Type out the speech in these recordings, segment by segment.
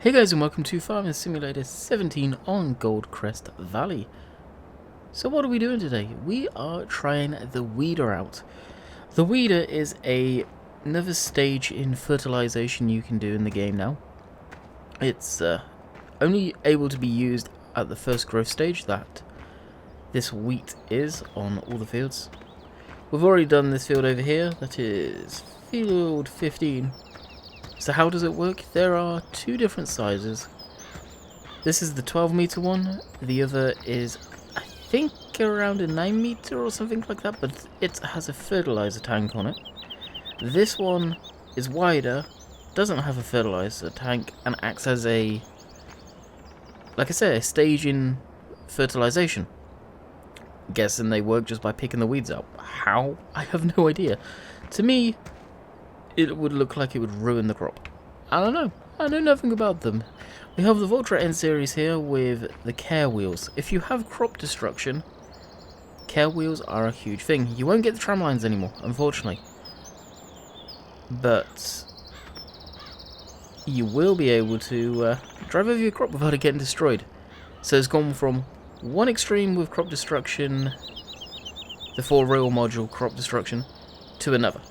Hey guys, and welcome to Farming Simulator 17 on Goldcrest Valley. So what are we doing today? We are trying the weeder out. The weeder is another stage in fertilization you can do in the game now. It's only able to be used at the first growth stage that this wheat is on all the fields. We've already done this field over here, that is field 15. So how does it work? There are two different sizes. This is the 12-meter one. The other is, I think, around a 9-meter or something like that, but it has a fertilizer tank on it. This one is wider, doesn't have a fertilizer tank, and acts as a, like I said, a stage in fertilization. Guessing they work just by picking the weeds out. How? I have no idea. To me, it would look like it would ruin the crop. I don't know. I know nothing about them. We have the Vultra N series here with the care wheels. If you have crop destruction, care wheels are a huge thing. You won't get the tram lines anymore, unfortunately. But you will be able to drive over your crop without it getting destroyed. So it's gone from one extreme with crop destruction, the 4-rail module crop destruction, to another.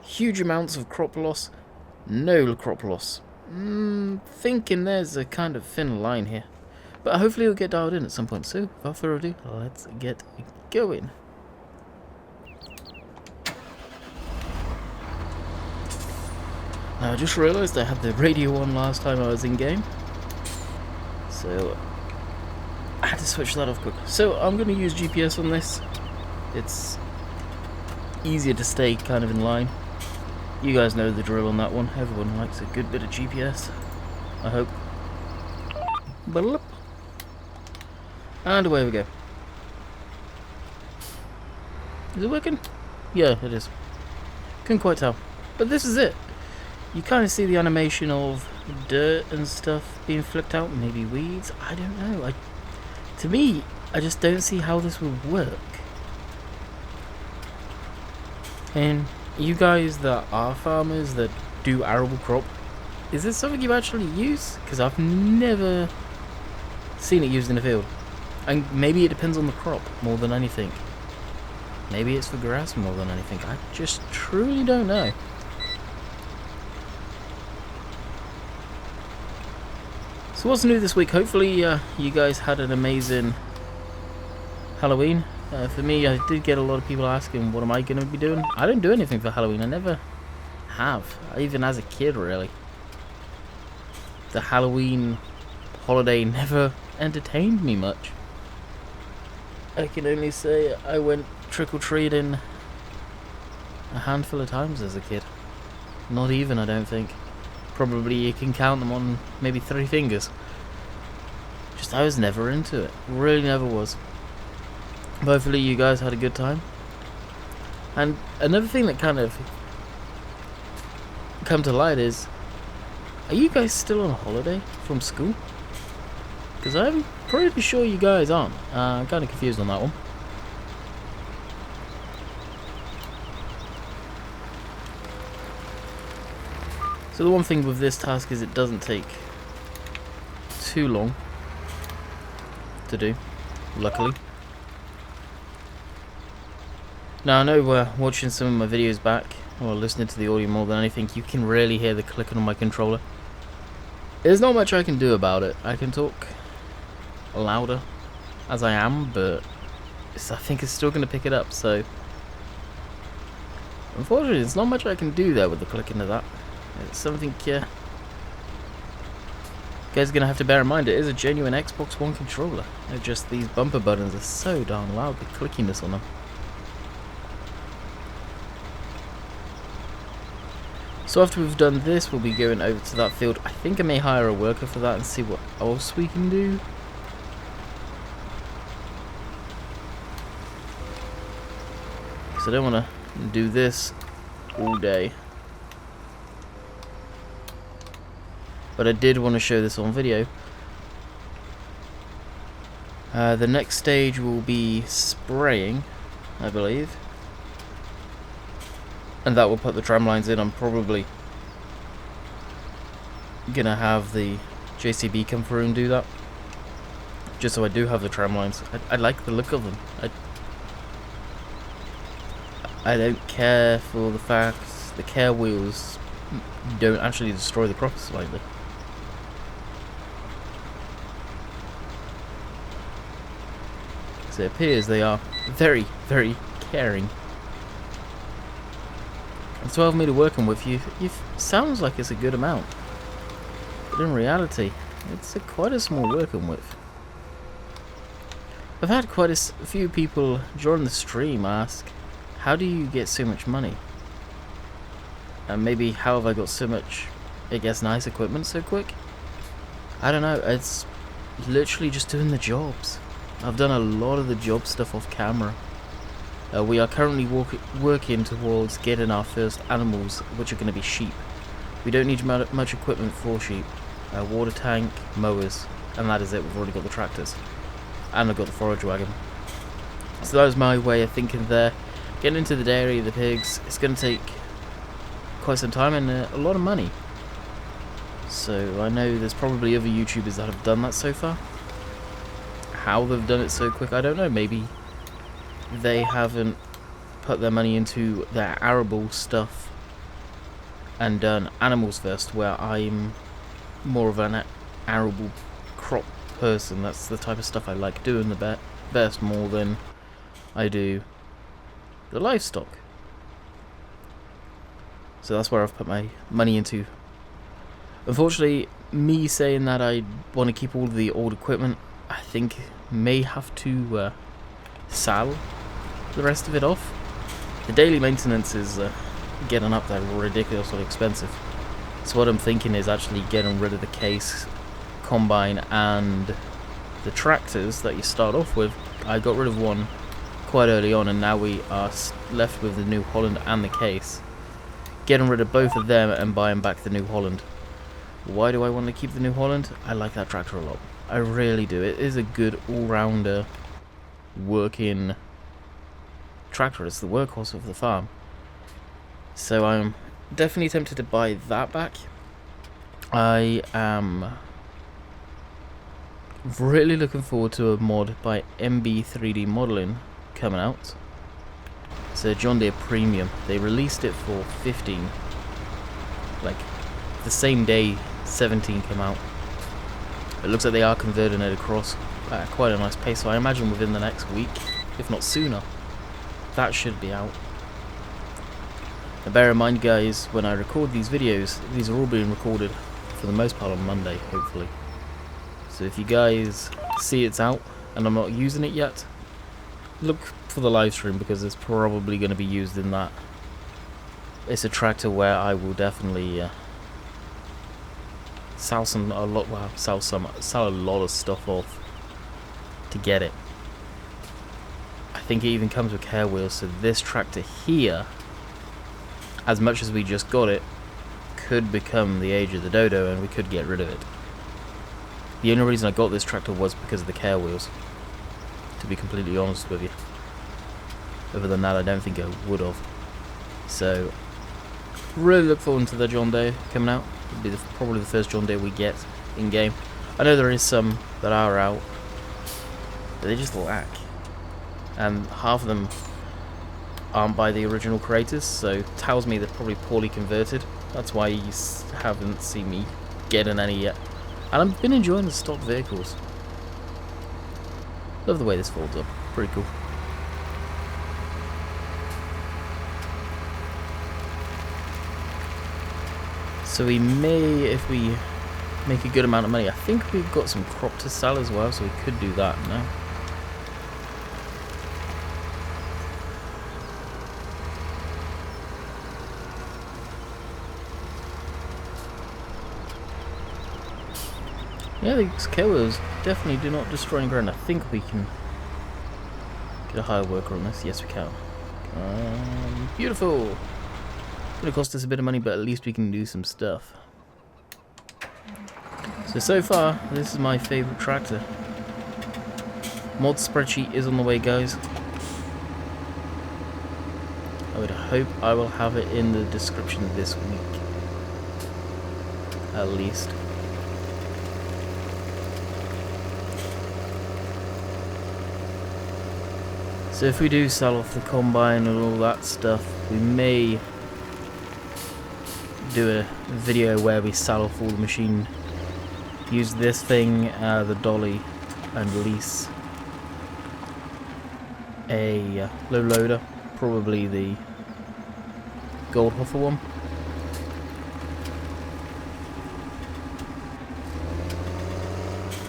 Huge amounts of crop loss, no crop loss. Thinking there's a kind of thin line here. But hopefully it'll get dialed in at some point. So, without further ado, let's get going. Now, I just realised I had the radio on last time I was in game. So, I had to switch that off quick. So, I'm going to use GPS on this. It's easier to stay kind of in line. You guys know the drill on that one. Everyone likes a good bit of GPS, I hope. And away we go. Is it working? Yeah, it is. Couldn't quite tell. But this is it. You kind of see the animation of dirt and stuff being flipped out. Maybe weeds. I don't know. To me, I just don't see how this would work. And you guys that are farmers that do arable crop, is this something you actually use? Because I've never seen it used in the field. And maybe it depends on the crop more than anything. Maybe it's for grass more than anything. I just truly don't know. So what's new this week? Hopefully you guys had an amazing Halloween. For me, I did get a lot of people asking, what am I going to be doing? I don't do anything for Halloween. I never have. Even as a kid, really. The Halloween holiday never entertained me much. I can only say I went trick-or-treating a handful of times as a kid. Not even, I don't think. Probably you can count them on maybe 3 fingers. Just I was never into it. Really never was. Hopefully you guys had a good time. And another thing that kind of come to light is, are you guys still on holiday from school? Because I'm pretty sure you guys aren't. I'm kind of confused on that one. So the one thing with this task is it doesn't take too long to do, luckily. Now I know watching some of my videos back, or listening to the audio more than anything, you can really hear the clicking on my controller. There's not much I can do about it. I can talk louder as I am, but I think it's still going to pick it up, so unfortunately there's not much I can do there with the clicking of that. It's something you guys are going to have to bear in mind. It is a genuine Xbox One controller. It's just these bumper buttons are so darn loud, the clickiness on them. So after we've done this, we'll be going over to that field. I think I may hire a worker for that and see what else we can do. Because I don't want to do this all day. But I did want to show this on video. The next stage will be spraying, I believe. And that will put the tram lines in. I'm probably gonna have the JCB come through and do that, just so I do have the tram lines. I like the look of them. I don't care for the fact the care wheels don't actually destroy the crop slightly. So it appears they are very, very caring. And 12 meter working with you sounds like it's a good amount, but in reality, it's quite a small working width. I've had quite a few people during the stream ask, how do you get so much money? And maybe how have I got so much, I guess, nice equipment so quick? I don't know, it's literally just doing the jobs. I've done a lot of the job stuff off camera. We are currently working towards getting our first animals, which are going to be sheep. We don't need much equipment for sheep. Water tank, mowers, and that is it. We've already got the tractors. And I've got the forage wagon. So that was my way of thinking there. Getting into the dairy, the pigs, it's going to take quite some time and a lot of money. So I know there's probably other YouTubers that have done that so far. How they've done it so quick, I don't know. Maybe they haven't put their money into their arable stuff and done animals first, where I'm more of an arable crop person. That's the type of stuff I like doing the best, more than I do the livestock. So that's where I've put my money into. Unfortunately, me saying that I want to keep all of the old equipment, I think may have to sell the rest of it off. The daily maintenance is getting up there ridiculously expensive. So what I'm thinking is actually getting rid of the case, combine, and the tractors that you start off with. I got rid of one quite early on, and now we are left with the New Holland and the case. Getting rid of both of them and buying back the New Holland. Why do I want to keep the New Holland? I like that tractor a lot. I really do. It is a good all-rounder working tractor. It's the workhorse of the farm. So I'm definitely tempted to buy that back. I am really looking forward to a mod by MB3D Modeling coming out. It's a John Deere Premium. They released it for 15, like the same day 17 came out. It looks like they are converting it across at quite a nice pace, so I imagine within the next week, if not sooner, that should be out. Now bear in mind, guys, when I record these videos, these are all being recorded for the most part on Monday, hopefully. So if you guys see it's out and I'm not using it yet, look for the live stream, because it's probably going to be used in that. It's a tractor where I will definitely sell a lot of stuff off to get it. I think it even comes with care wheels, so this tractor here, as much as we just got it, could become the age of the dodo and we could get rid of it. The only reason I got this tractor was because of the care wheels, to be completely honest with you. Other than that, I don't think I would have. So really look forward to the John Deere coming out. It'll be probably the first John Deere we get in game. I know there is some that are out, but they just lack, and half of them aren't by the original creators, so it tells me they're probably poorly converted. That's why you haven't seen me getting any yet. And I've been enjoying the stock vehicles. Love the way this folds up. Pretty cool. So we may, if we make a good amount of money, I think we've got some crop to sell as well, so we could do that now. Yeah, these care wheels definitely do not destroy any ground. I think we can get a higher worker on this. Yes, we can. Beautiful. It's going to cost us a bit of money, but at least we can do some stuff. So far, this is my favourite tractor. Mod spreadsheet is on the way, guys. I would hope I will have it in the description this week. at least. So if we do sell off the combine and all that stuff, we may do a video where we sell off all the machine, use this thing, the dolly, and lease a low loader, probably the Goldhofer one.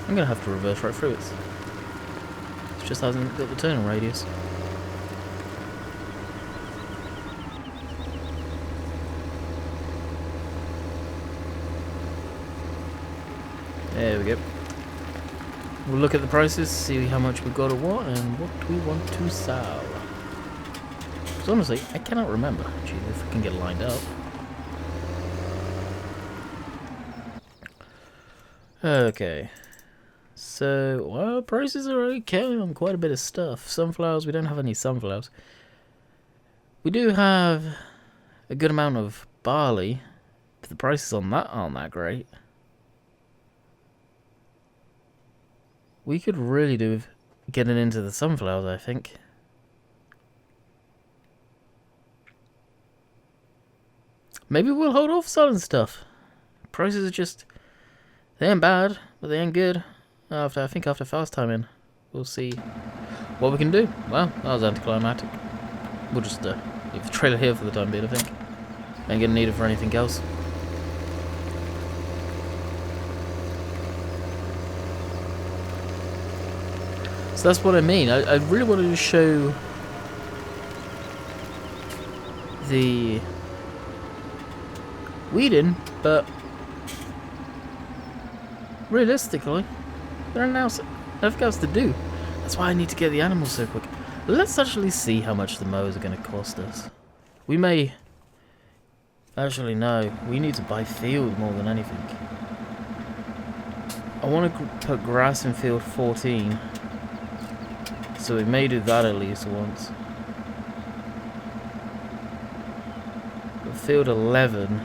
I'm gonna have to reverse right through it. It just hasn't got the turning radius. There we go. We'll look at the prices, see how much we've got to what, and what we want to sell. Because honestly, I cannot remember actually if I can get lined up. Okay. So, well, prices are okay on quite a bit of stuff. Sunflowers, we don't have any sunflowers. We do have a good amount of barley, but the prices on that aren't that great. We could really do with getting into the sunflowers, I think. Maybe we'll hold off selling stuff. Prices are just... they ain't bad, but they ain't good. I think after fast timing, we'll see what we can do. Well, that was anticlimactic. We'll just leave the trailer here for the time being, I think. Ain't gonna need it for anything else. So that's what I mean. I really wanted to show the weeding, but realistically, there are now nothing else to do. That's why I need to get the animals so quick. Let's actually see how much the mowers are going to cost us. We may... actually, no. We need to buy field more than anything. I want to put grass in field 14. So we may do that at least once. But field 11.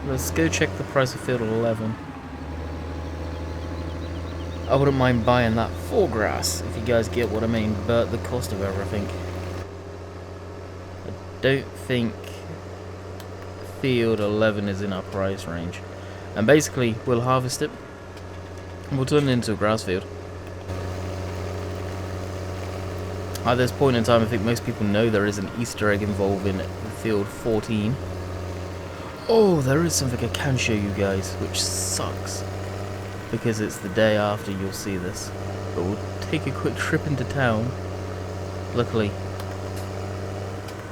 Let's go check the price of field 11. I wouldn't mind buying that for grass, if you guys get what I mean, but the cost of everything. I don't think field 11 is in our price range. And basically, we'll harvest it, and we'll turn it into a grass field. At this point in time, I think most people know there is an Easter egg involving field 14. Oh, there is something I can show you guys, which sucks. Because it's the day after you'll see this. But we'll take a quick trip into town. Luckily,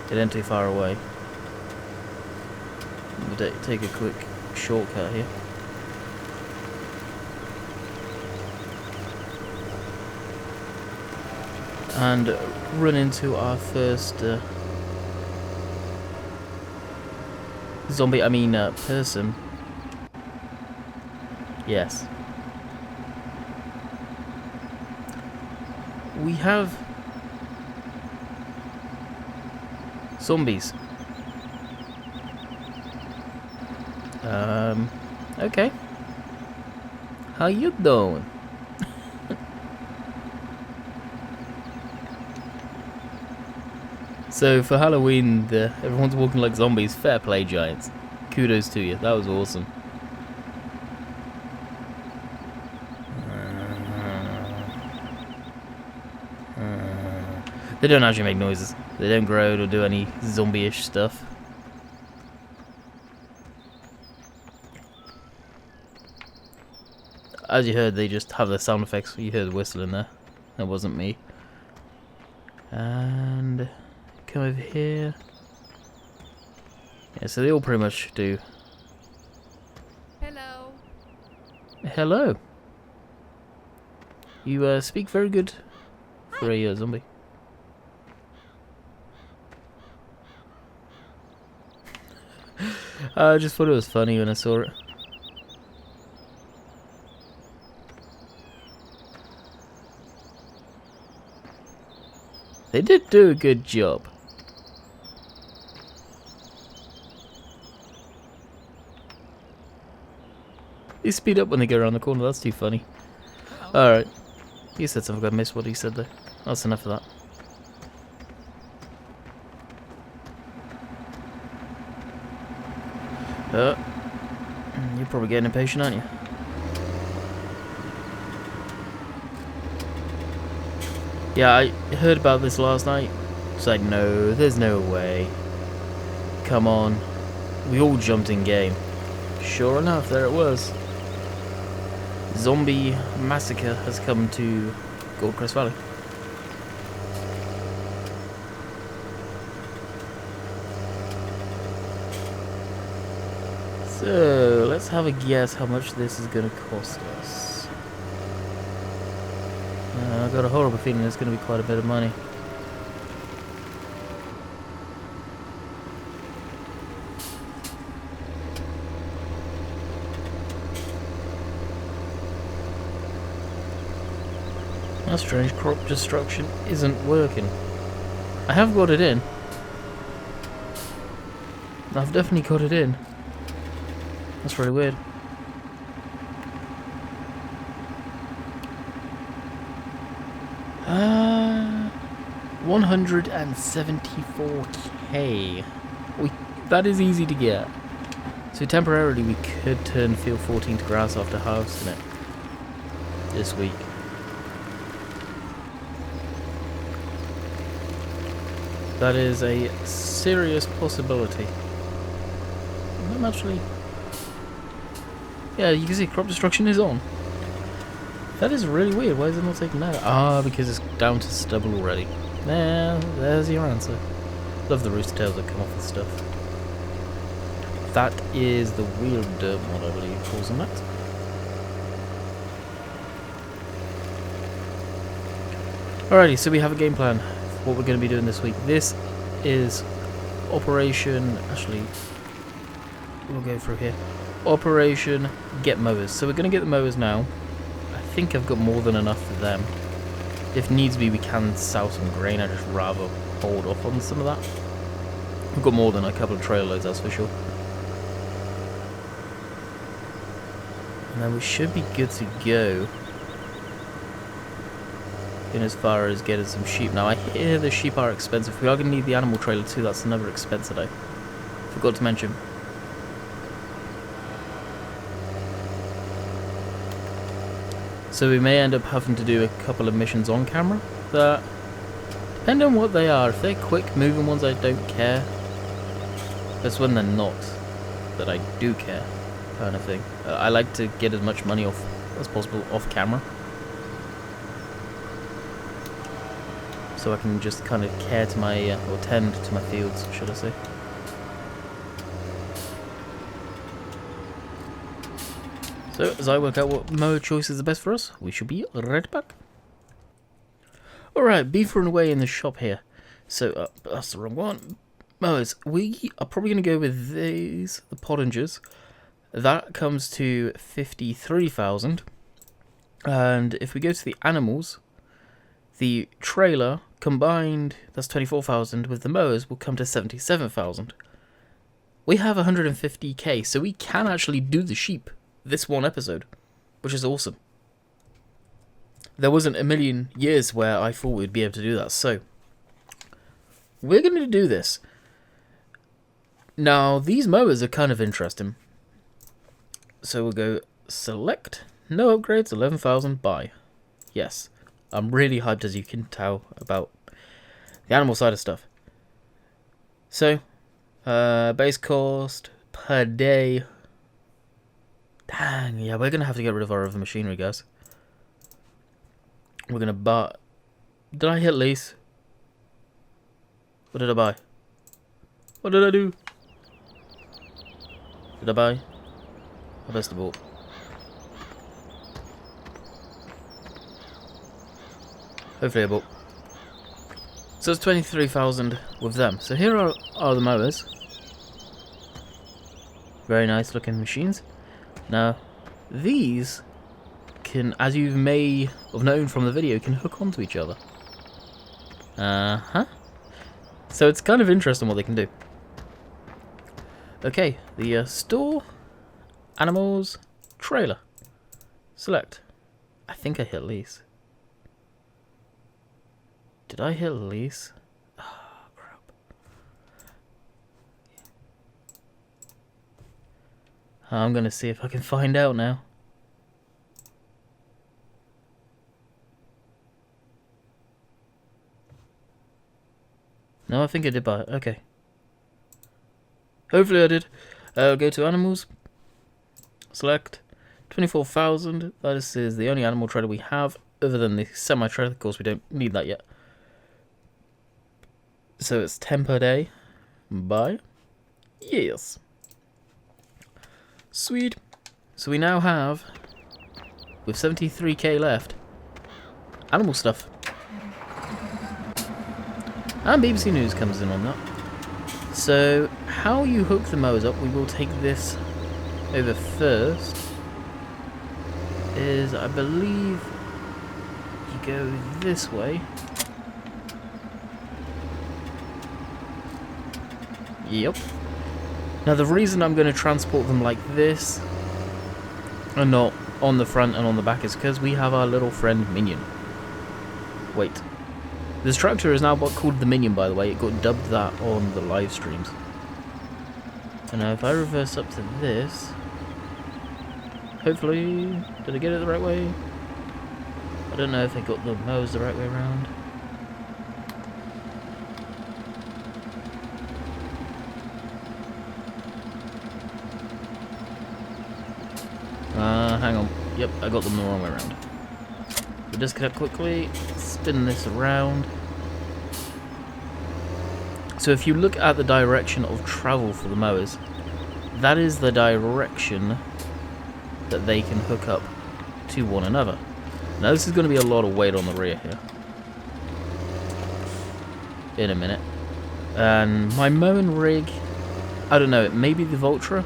it ain't too far away. We'll take a quick shortcut here. And run into our first person. Yes. We have zombies. Okay. How you doing? So for Halloween, everyone's walking like zombies. Fair play, Giants. Kudos to you. That was awesome. They don't actually make noises. They don't grow or do any zombie-ish stuff. As you heard, they just have their sound effects. You heard whistling there. That wasn't me. And come over here. Yeah, so they all pretty much do. Hello. Hello. You speak very good for a zombie. I just thought it was funny when I saw it. They did do a good job. They speed up when they go around the corner. That's too funny. Alright. He said something. I missed what he said there. That's enough of that. You're probably getting impatient, aren't you? Yeah, I heard about this last night. It's like, no, there's no way. Come on. We all jumped in game. Sure enough, there it was. Zombie massacre has come to Goldcrest Valley. So, let's have a guess how much this is going to cost us. I've got a horrible feeling it's going to be quite a bit of money. That's strange, crop destruction isn't working. I have got it in. I've definitely got it in. That's really weird. Uh, 174k. That is easy to get. So temporarily we could turn field 14 to grass after harvesting it this week. That is a serious possibility. I'm actually... Yeah, you can see crop destruction is on. That is really weird. Why is it not taking that? Ah, because it's down to stubble already. There's your answer. Love the rooster tails that come off the stuff. That is the wheel dirt mod, I believe, calls them that. Alrighty, so we have a game plan for what we're going to be doing this week. This is Operation... Actually, we'll go through here. Operation Get Mowers. So we're going to get the mowers now. I think I've got more than enough for them. If needs be, we can sow some grain. I'd just rather hold off on some of that. We've got more than a couple of trail loads, that's for sure. And then we should be good to go. In as far as getting some sheep. Now, I hear the sheep are expensive. We are going to need the animal trailer too. That's another expense that I forgot to mention. So we may end up having to do a couple of missions on camera that, depending on what they are, if they're quick moving ones I don't care. That's when they're not that I do care, kind of thing. I like to get as much money off as possible off camera. So I can just kind of care to my, or tend to my fields, should I say. So, as I work out what mower choice is the best for us, we should be right back. Alright, beaver and away in the shop here. So, that's the wrong one. Mowers. We are probably going to go with these, the Pottingers. That comes to 53,000. And if we go to the animals, the trailer combined, that's 24,000, with the mowers will come to 77,000. We have 150k, so we can actually do the sheep this one episode, which is awesome. There wasn't a million years where I thought we'd be able to do that, so we're going to do this. Now, these mowers are kind of interesting. So we'll go select, no upgrades, 11,000, buy. Yes, I'm really hyped, as you can tell, about the animal side of stuff. So, base cost per day. Dang, yeah, we're going to have to get rid of our other machinery, guys. We're going to buy... Did I hit lease? What did I buy? What did I do? Did I buy? I best have bought. Hopefully I bought. So it's 23,000 with them. So here are the mowers. Very nice looking machines. Now, these can, as you may have known from the video, can hook onto each other. So it's kind of interesting what they can do. Okay, the store, animals, trailer. Select. I think I hit lease. Did I hit lease? Oh, crap. I'm gonna see if I can find out now. No, I think I did buy it. Okay. Hopefully I did. I'll go to animals. Select. 24,000. That is the only animal trailer we have, other than the semi-trailer. Of course, we don't need that yet. So it's 10 per day. Buy. Yes. Sweet. So we now have, with 73k left, animal stuff. And BBC News comes in on that. So, how you hook the mowers up, we will take this over first, is, I believe, you go this way. Yep. Now the reason I'm going to transport them like this, and not on the front and on the back, is because we have our little friend Minion. Wait. This tractor is now called the Minion, by the way. It got dubbed that on the live streams. And now if I reverse up to this, hopefully, did I get it the right way? I don't know if I got the mowers the right way around. Hang on. Yep, I got them the wrong way around. So disconnect quickly, spin this around. So if you look at the direction of travel for the mowers, that is the direction that they can hook up to one another. Now this is going to be a lot of weight on the rear here. In a minute. And my mowing rig, I don't know, it may be the Vultra,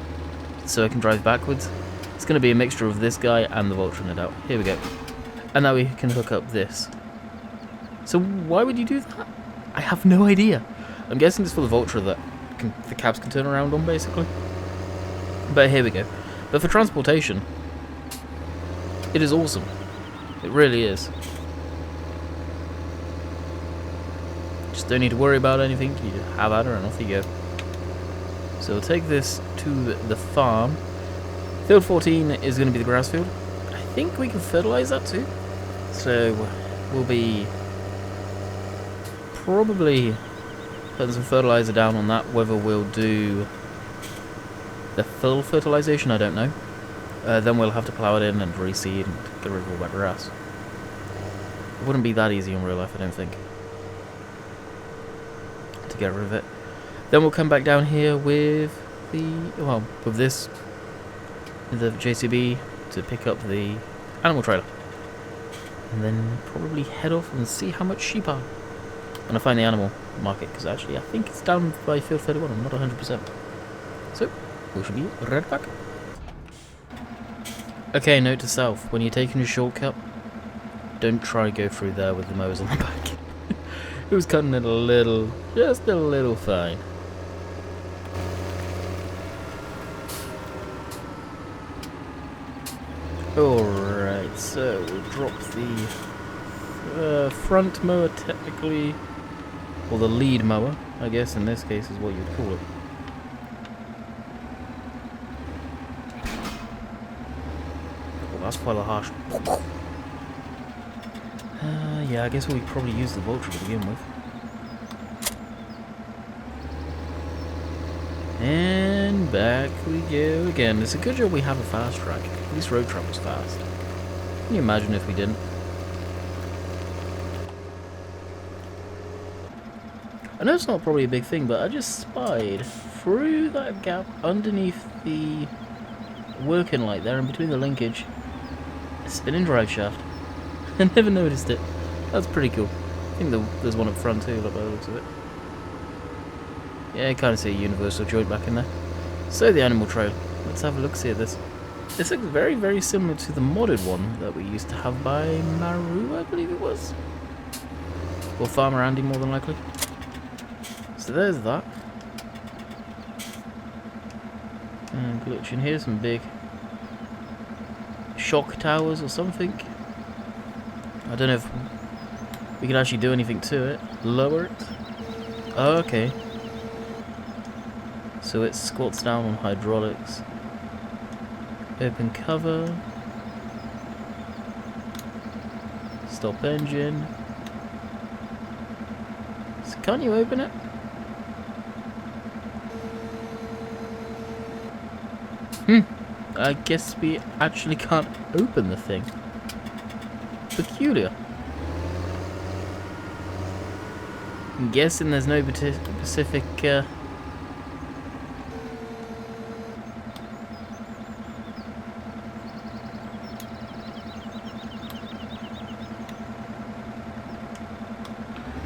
so I can drive backwards. It's going to be a mixture of this guy and the Vultra, no doubt. Here we go. And now we can hook up this. So why would you do that? I have no idea. I'm guessing it's for the Vultra that the cabs can turn around on, basically. But here we go. But for transportation, it is awesome. It really is. Just don't need to worry about anything. You have at her and off you go. So we'll take this to the farm. Field 14 is going to be the grass field. I think we can fertilize that too. So we'll be probably putting some fertilizer down on that. Whether we'll do the full fertilization, I don't know. Then we'll have to plow it in and reseed and get rid of all that grass. It wouldn't be that easy in real life, I don't think, to get rid of it. Then we'll come back down here with with this, the JCB, to pick up the animal trailer. And then probably head off and see how much sheep are. And I find the animal market, because actually I think it's down by field 31, I'm not 100%. So, we should be right back. Okay, note to self, when you're taking a shortcut, don't try to go through there with the mowers on the back. It was cutting it a little, just a little fine. Alright, so we'll drop the front mower technically, or the lead mower, I guess in this case is what you'd call it. Oh, that's quite a harsh. Yeah, I guess we probably use the Vultra to begin with. And back we go again. It's a good job we have a fast track. At least road travel's fast. Can you imagine if we didn't? I know it's not probably a big thing, but I just spied through that gap underneath the working light there and between the linkage a spinning drive shaft. I never noticed it. That's pretty cool. I think there's one up front too, by the looks of it. Yeah, I kind of see a universal joint back in there. So the animal trail. Let's have a look-see at this. This looks very, very similar to the modded one that we used to have by Maru, I believe it was. Or Farmer Andy, more than likely. So there's that. And glitching here, some big shock towers or something. I don't know if we can actually do anything to it. Lower it. Oh, okay. So it squats down on hydraulics. Open cover. Stop engine. So can't you open it? I guess we actually can't open the thing. Peculiar. I'm guessing there's no specific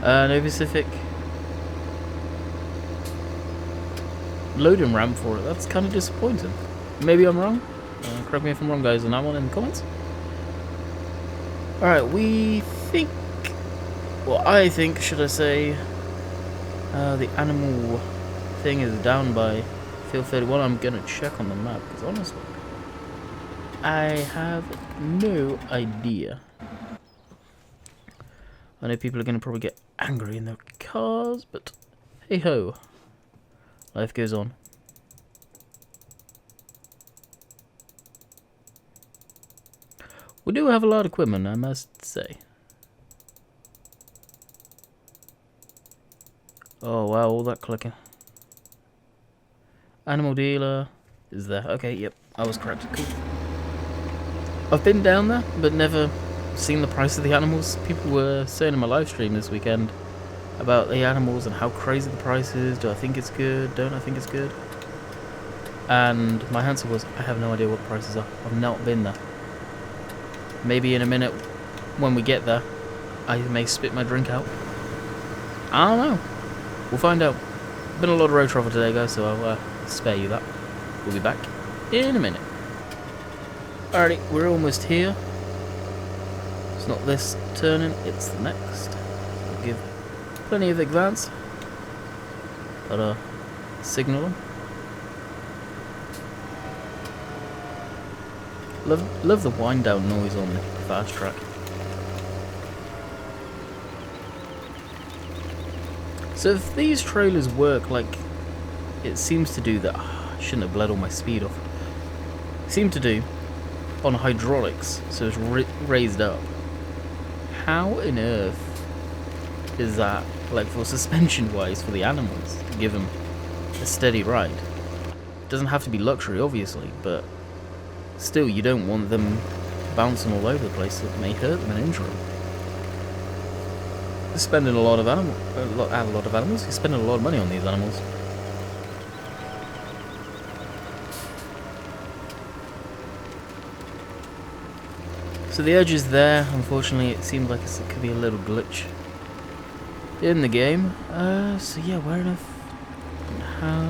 no specific loading ramp for it. That's kind of disappointing. Maybe I'm wrong. Correct me if I'm wrong, guys, on that one in the comments. Alright, we think... Well, I think, should I say... the animal thing is down by field 31. I'm gonna check on the map, because honestly... I have no idea. I know people are gonna probably get angry in their cars, but... Hey ho. Life goes on. We do have a lot of equipment, I must say. Oh wow, all that clicking. Animal dealer is there. Okay, yep, I was correct. Cool. I've been down there, but never seen the price of the animals. People were saying in my live stream this weekend about the animals and how crazy the price is. Do I think it's good? Don't I think it's good? And my answer was, I have no idea what the prices are. I've not been there. Maybe in a minute, when we get there, I may spit my drink out. I don't know. We'll find out. Been a lot of road travel today, guys, so I'll spare you that. We'll be back in a minute. Alrighty, we're almost here. It's not this turning, it's the next. We'll give plenty of advance. But signal them. Love the wind down noise on the fast track. So if these trailers work like it seems to do, that I shouldn't have bled all my speed off. Seem to do on hydraulics, so it's raised up. How on earth is that, like, for suspension wise for the animals, to give them a steady ride? It doesn't have to be luxury, obviously, but still, you don't want them bouncing all over the place. That may hurt them and injure them. You're spending a lot of animals. You're spending a lot of money on these animals. So the edge is there. Unfortunately, it seems like it could be a little glitch in the game. So yeah, where on earth and how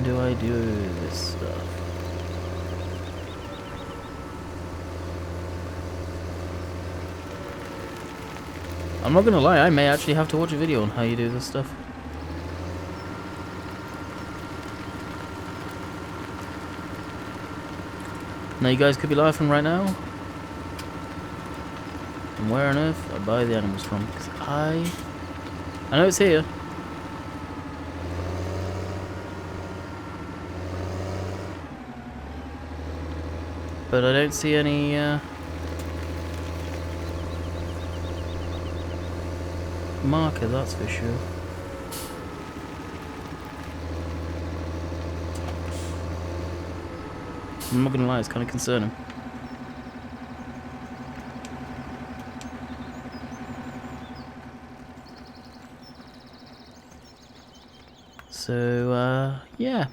do I do this stuff? I'm not gonna lie, I may actually have to watch a video on how you do this stuff. Now you guys could be laughing right now. And where on earth I buy the animals from? Because I know it's here. But I don't see any marker, that's for sure. I'm not gonna lie, it's kind of concerning. So, yeah.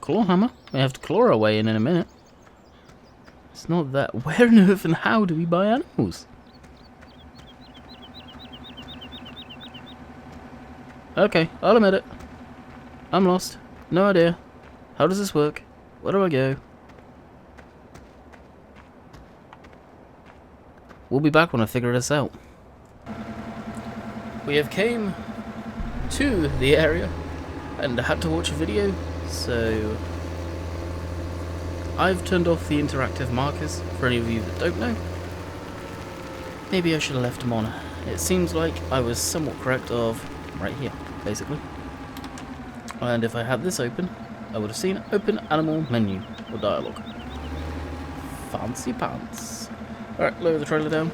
Claw hammer. We have to claw our way in a minute. It's not that. Where on earth and how do we buy animals? Okay, I'll admit it. I'm lost. No idea. How does this work? Where do I go? We'll be back when I figure this out. We have came to the area and had to watch a video, so I've turned off the interactive markers for any of you that don't know. Maybe I should have left them on. It seems like I was somewhat correct of right here, basically. And if I had this open, I would have seen open animal menu or dialogue. Fancy pants. Alright, lower the trailer down.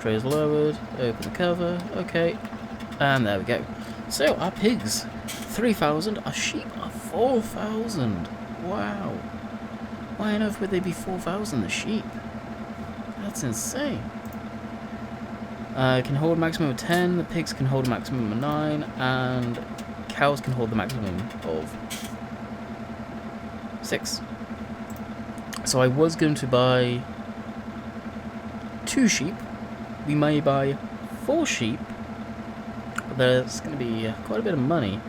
Trailer's lowered, open the cover, okay. And there we go. So, our pigs, 3,000, our sheep are 4,000. Wow. Why on earth would they be 4,000, the sheep? That's insane. Can hold a maximum of 10, the pigs can hold a maximum of 9, and cows can hold the maximum of 6. So I was going to buy 2 sheep. We may buy 4 sheep, but there's going to be quite a bit of money.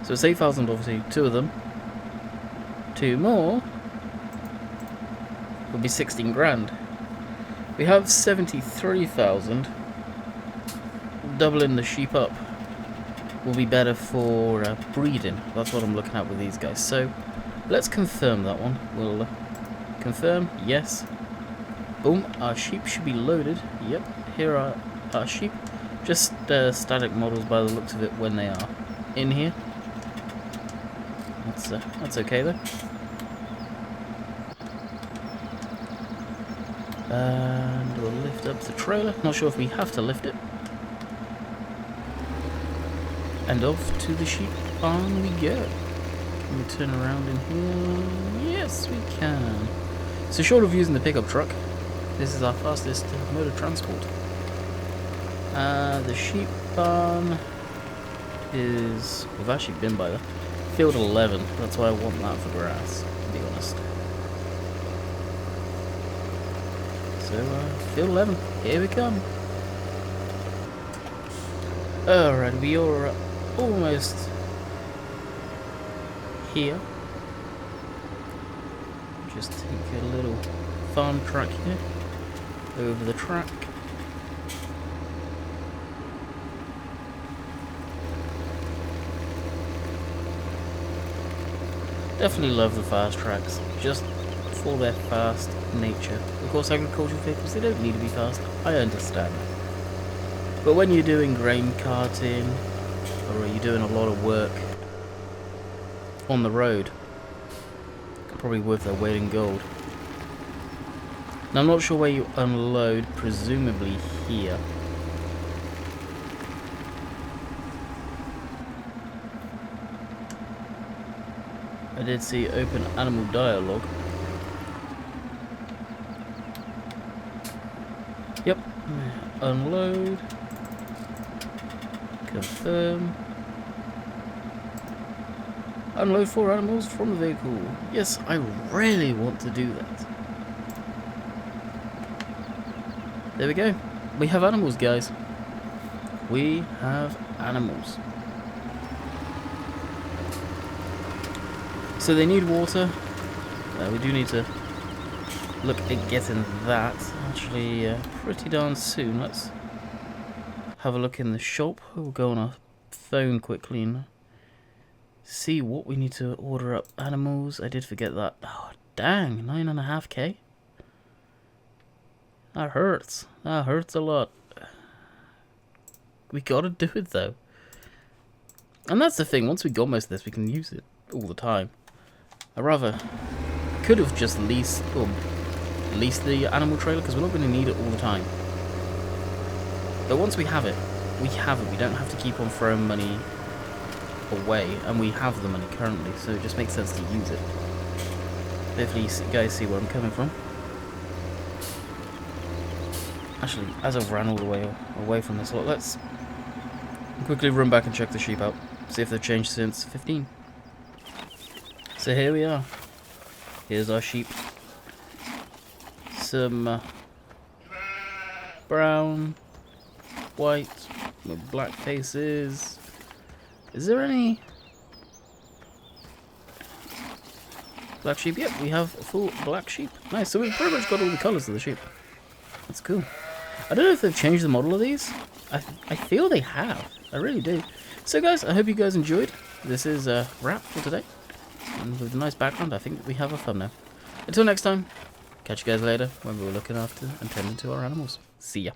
So it's 8,000 obviously, 2 of them. 2 more would be 16 grand. We have 73,000. Doubling the sheep up will be better for breeding. That's what I'm looking at with these guys. So let's confirm that one. We'll confirm, yes. Boom, our sheep should be loaded. Yep, here are our sheep. Just static models by the looks of it when they are in here. That's okay though. And we'll lift up the trailer. Not sure if we have to lift it. And off to the sheep barn we go. Can we turn around in here? Yes, we can. So short of using the pickup truck, this is our fastest mode of transport. The sheep barn is... we've actually been by the field 11. That's why I want that for grass, to be honest. So, field 11, here we come. Alright, we are almost here. Just take a little farm track here, over the track. Definitely love the fast tracks, just for their fast nature. Of course, agricultural vehicles, they don't need to be fast, I understand. But when you're doing grain carting, or you're doing a lot of work on the road, probably worth their weight in gold. Now, I'm not sure where you unload, presumably here. I did see open animal dialogue. Yep. Unload. Confirm. Unload 4 animals from the vehicle. Yes, I really want to do that. There we go. We have animals, guys. We have animals. So they need water. We do need to look at getting that actually pretty darn soon. Let's have a look in the shop. We'll go on our phone quickly and see what we need to order up. Animals, I did forget that. Oh dang, 9.5k. That hurts. That hurts a lot. We gotta do it though. And that's the thing, once we got most of this, we can use it all the time. I rather could have just leased the animal trailer, because we're not going to need it all the time. But once we have it, we have it. We don't have to keep on throwing money away, and we have the money currently, so it just makes sense to use it. Hopefully you guys see where I'm coming from. Actually, as I've ran all the way away from this lot, let's quickly run back and check the sheep out, see if they've changed since 15. So here we are. Here's our sheep. Some brown, white, with black faces. Is there any black sheep? Yep, we have a full black sheep. Nice, so we've pretty much got all the colours of the sheep. That's cool. I don't know if they've changed the model of these. I feel they have. I really do. So guys, I hope you guys enjoyed. This is a wrap for today. And with a nice background, I think we have a thumbnail. Until next time, catch you guys later when we're looking after and tending to our animals. See ya.